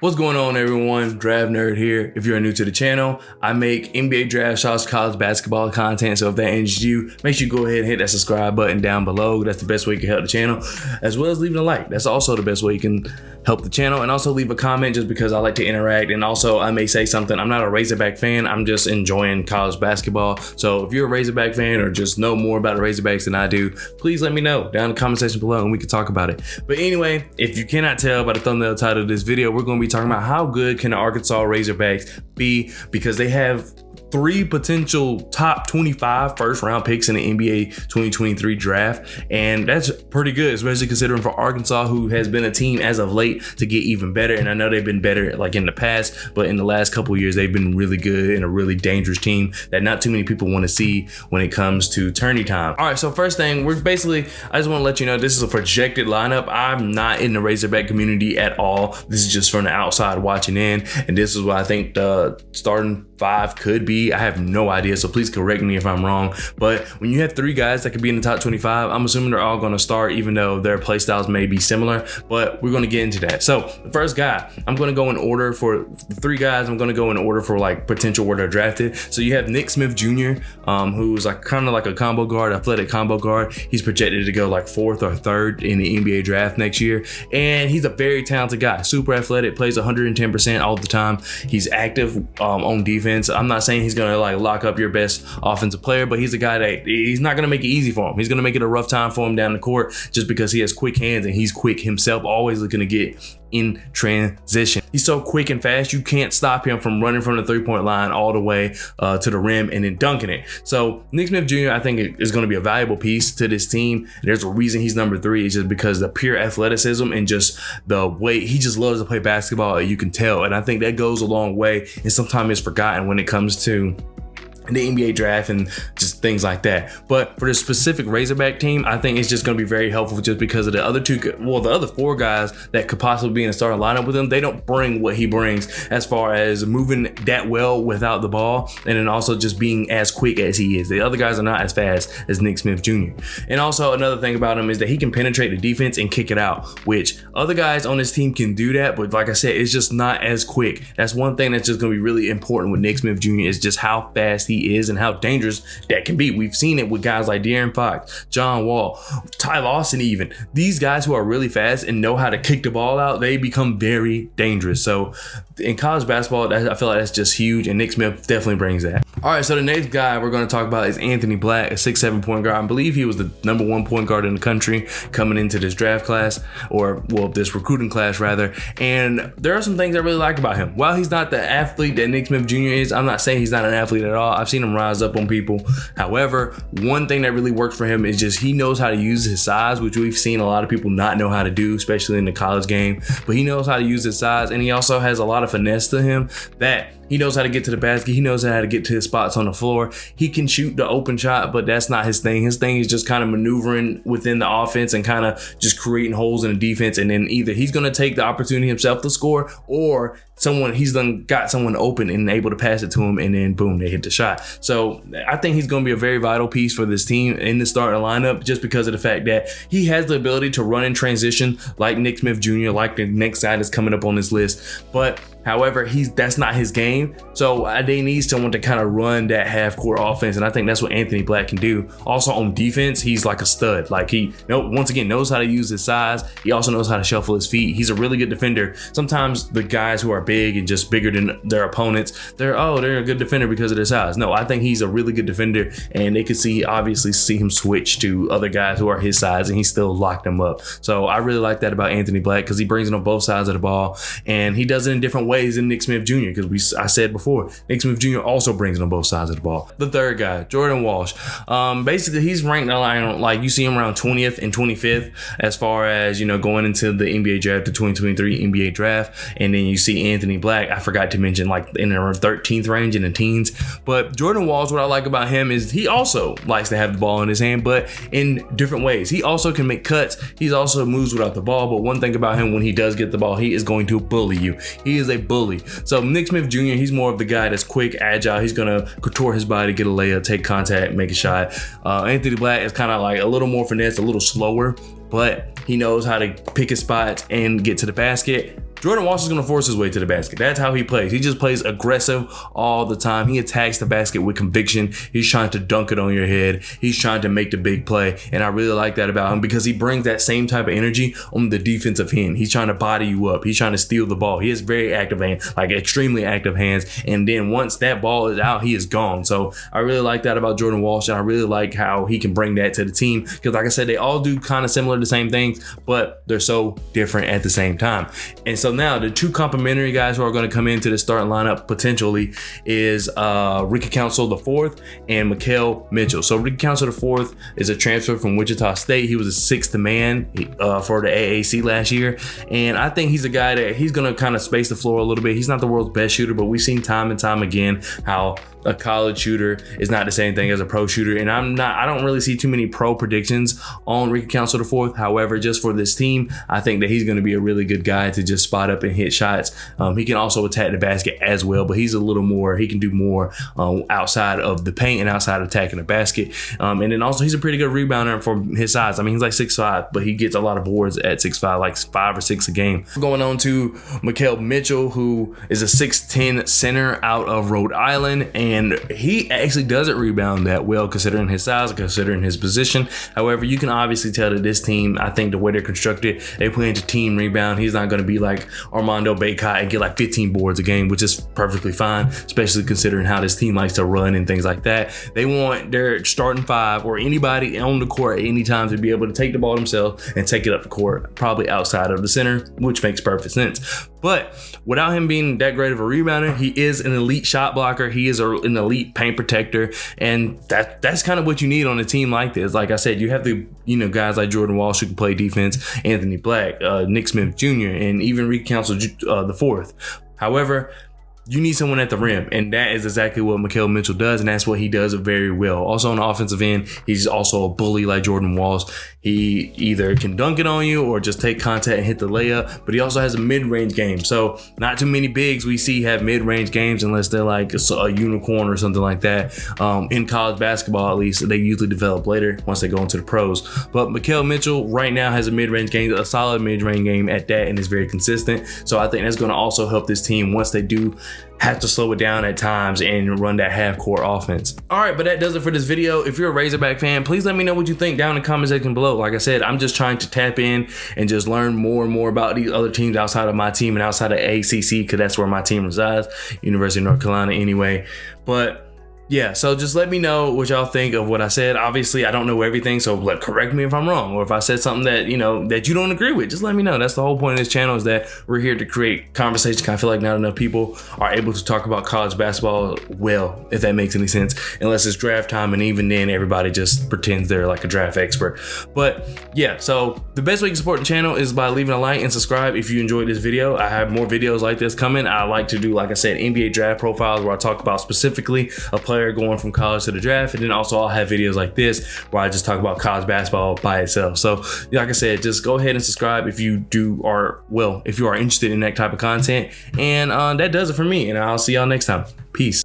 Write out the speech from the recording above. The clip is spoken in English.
What's going on, everyone? Draft Nerd here. If you're new to the channel, I make NBA draft shots, college basketball content. So if that interests you, make sure you go ahead and hit that subscribe button down below. That's the best way you can help the channel, as well as leaving a like. That's also the best way you can help the channel. And also leave a comment, just because I like to interact. And also I may say something. I'm not a Razorback fan. I'm just enjoying college basketball. So if you're a Razorback fan or just know more about the Razorbacks than I do, please let me know down in the comment section below and we can talk about it. But anyway, if you cannot tell by the thumbnail title of this video, we're going to be talking about how good can the Arkansas Razorbacks be, because they have 3 potential top 25 first round picks in the NBA 2023 draft. And that's pretty good, especially considering for Arkansas, who has been a team as of late to get even better. And I know they've been better like in the past, but in the last couple of years, they've been really good and a really dangerous team that not too many people want to see when it comes to tourney time. All right, so first thing, I just want to let you know, this is a projected lineup. I'm not in the Razorback community at all. This is just from the outside watching in. And this is what I think the starting 5 could be. I have no idea, so please correct me if I'm wrong. But when you have 3 guys that could be in the top 25, I'm assuming they're all going to start, even though their play styles may be similar. But we're going to get into that. So the first guy, I'm going to go in order for the 3 guys. I'm going to go in order for like potential where they're drafted. So you have Nick Smith Jr., who's like kind of like a combo guard, athletic combo guard. He's projected to go like 4th or 3rd in the NBA draft next year, and he's a very talented guy, super athletic, plays 110% all the time. He's active on defense. I'm not saying he's gonna like lock up your best offensive player, but he's a guy that he's not gonna make it easy for him. He's gonna make it a rough time for him down the court, just because he has quick hands and he's quick himself, always looking to get in transition. He's so quick and fast, you can't stop him from running from the 3-point line all the way to the rim and then dunking it. So Nick Smith Jr., I think, is going to be a valuable piece to this team. There's a reason he's number 3. It's just because the pure athleticism and just the way he just loves to play basketball, you can tell. And I think that goes a long way, and sometimes it's forgotten when it comes to the NBA draft and just things like that. But for the specific Razorback team, I think it's just going to be very helpful, just because of the other 4 guys that could possibly be in a starting lineup with him. They don't bring what he brings as far as moving that well without the ball, and then also just being as quick as he is. The other guys are not as fast as Nick Smith Jr. And also another thing about him is that he can penetrate the defense and kick it out, which other guys on this team can do that, but like I said, it's just not as quick. That's one thing that's just going to be really important with Nick Smith Jr. is just how fast he is and how dangerous that can be. We've seen it with guys like De'Aaron Fox, John Wall, Ty Lawson even. These guys who are really fast and know how to kick the ball out, they become very dangerous. So in college basketball, I feel like that's just huge, and Nick Smith definitely brings that. All right, so the next guy we're going to talk about is Anthony Black, a 6'7" point guard. I believe he was the number 1 point guard in the country coming into this draft class, or well, this recruiting class rather. And there are some things I really like about him. While he's not the athlete that Nick Smith Jr. is, I'm not saying he's not an athlete at all. I've seen him rise up on people. However, one thing that really works for him is just he knows how to use his size, which we've seen a lot of people not know how to do, especially in the college game. But he knows how to use his size, and he also has a lot of finesse to him that he knows how to get to the basket. He knows how to get to his spots on the floor. He can shoot the open shot, but that's not his thing. His thing is just kind of maneuvering within the offense and kind of just creating holes in the defense. And then either he's going to take the opportunity himself to score, or he's got someone open and able to pass it to him, and then boom, they hit the shot. So I think he's going to be a very vital piece for this team in the starting lineup, just because of the fact that he has the ability to run in transition like Nick Smith Jr., like the next guy that's coming up on this list. But however, that's not his game. So they need someone to kind of run that half-court offense, and I think that's what Anthony Black can do. Also on defense, he's like a stud. Like he, once again, knows how to use his size. He also knows how to shuffle his feet. He's a really good defender. Sometimes the guys who are big and just bigger than their opponents, they're a good defender because of their size. No, I think he's a really good defender, and they could obviously see him switch to other guys who are his size, and he still locked them up. So I really like that about Anthony Black, because he brings it on both sides of the ball, and he does it in different ways than Nick Smith Jr., because I said before, Nick Smith Jr. also brings it on both sides of the ball. The third guy, Jordan Walsh. Basically, he's ranked like you see him around 20th and 25th as far as going into the NBA draft, the 2023 NBA draft, and then you see Anthony Black. I forgot to mention like in the 13th range in the teens. But Jordan Walsh, what I like about him is he also likes to have the ball in his hand, but in different ways. He also can make cuts. He also moves without the ball. But one thing about him, when he does get the ball, he is going to bully you. He is a bully. So Nick Smith Jr., he's more of the guy that's quick, agile. He's gonna contort his body, get a layup, take contact, make a shot. Anthony Black is kind of like a little more finesse, a little slower, but he knows how to pick his spots and get to the basket. Jordan Walsh is going to force his way to the basket. That's how he plays. He just plays aggressive all the time. He attacks the basket with conviction. He's trying to dunk it on your head. He's trying to make the big play. And I really like that about him because he brings that same type of energy on the defensive end. He's trying to body you up. He's trying to steal the ball. He has very active hands, like extremely active hands. And then once that ball is out, he is gone. So I really like that about Jordan Walsh. And I really like how he can bring that to the team. Because like I said, they all do kind of similar, the same things, but they're so different at the same time. And so now the two complimentary guys who are going to come into the starting lineup potentially is Ricky Council IV and Mikhail Mitchell. So Ricky Council IV is a transfer from Wichita State. He was a sixth man for the AAC last year. And I think he's a guy that he's going to kind of space the floor a little bit. He's not the world's best shooter, but we've seen time and time again how a college shooter is not the same thing as a pro shooter. And I don't really see too many pro predictions on Ricky Council IV. However, just for this team, I think that he's going to be a really good guy to just spot up and hit shots. He can also attack the basket as well, but he's a little more, he can do more outside of the paint and outside of attacking the basket. And then also he's a pretty good rebounder for his size. I mean, he's like 6'5", but he gets a lot of boards at 6'5", like 5 or 6 a game. Going on to Mikhail Mitchell, who is a 6'10" center out of Rhode Island. And he actually doesn't rebound that well considering his size, considering his position. However, you can obviously tell that this team, I think the way they're constructed, they play into team rebound. He's not going to be like Armando Bacot and get like 15 boards a game, which is perfectly fine, especially considering how this team likes to run and things like that. They want their starting five or anybody on the court at any time to be able to take the ball themselves and take it up the court, probably outside of the center, which makes perfect sense. But without him being that great of a rebounder, he is an elite shot blocker. He is an elite paint protector. And that's kind of what you need on a team like this. Like I said, you have the guys like Jordan Walsh who can play defense, Anthony Black, Nick Smith Jr., and even Ricky Council IV. However, you need someone at the rim, and that is exactly what Mikhail Mitchell does, and that's what he does very well. Also on the offensive end, he's also a bully like Jordan Walsh. He either can dunk it on you or just take contact and hit the layup, but he also has a mid-range game. So not too many bigs we see have mid-range games unless they're like a unicorn or something like that. In college basketball, at least, they usually develop later once they go into the pros. But Mikhail Mitchell right now has a mid-range game, a solid mid-range game at that, and is very consistent. So I think that's going to also help this team once they do have to slow it down at times and run that half-court offense. All right, but that does it for this video. If you're a Razorback fan, please let me know what you think down in the comment section below. Like I said, I'm just trying to tap in and just learn more and more about these other teams outside of my team and outside of ACC, because that's where my team resides, University of North Carolina anyway. But yeah, so just let me know what y'all think of what I said. Obviously, I don't know everything, so correct me if I'm wrong, or if I said something that that you don't agree with. Just let me know. That's the whole point of this channel, is that we're here to create conversation. I feel like not enough people are able to talk about college basketball well, if that makes any sense, unless it's draft time, and even then, everybody just pretends they're like a draft expert. But yeah, so the best way to support the channel is by leaving a like and subscribe if you enjoyed this video. I have more videos like this coming. I like to do, like I said, NBA draft profiles where I talk about specifically a player going from college to the draft, and then also I'll have videos like this where I just talk about college basketball by itself. So like I said, just go ahead and subscribe if you are interested in that type of content. And that does it for me, and I'll see y'all next time. Peace.